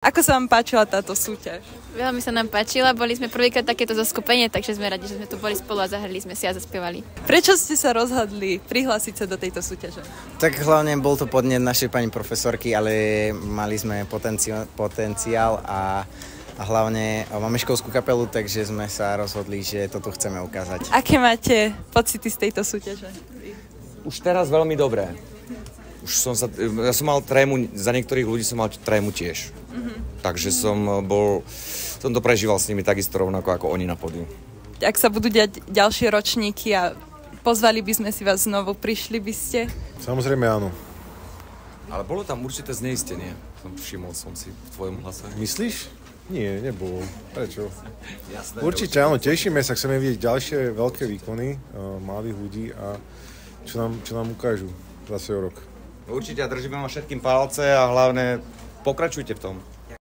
Ako sa vám páčila táto súťaž? Veľmi sa nám páčila, boli sme prvýkrát takéto zoskupenie, takže sme radi, že sme tu boli spolu a zahrali sme si a zaspievali. Prečo ste sa rozhodli prihlásiť sa do tejto súťaže? Tak hlavne bol to podnet našej pani profesorky, ale mali sme potenciál a hlavne máme školskú kapelu, takže sme sa rozhodli, že toto chceme ukázať. Aké máte pocity z tejto súťaže? Už teraz veľmi dobré. Ja som mal trému, za niektorých ľudí som mal trému tiež. Takže som to prežíval s nimi takisto rovnako ako oni na pódiu. Ak sa budú diať ďalšie ročníky a pozvali by sme si vás znovu, prišli by ste? Samozrejme áno. Ale bolo tam určité zneistenie. Všimol som si v tvojom hlase. Myslíš? Nie, nebolo. Prečo? Jasné. Určite áno, tešíme sa, chceme vidieť ďalšie veľké výkony mladých ľudí a čo nám ukážu za svoj rok. Určite držíme vám všetkým palce a hlavne pokračujte v tom.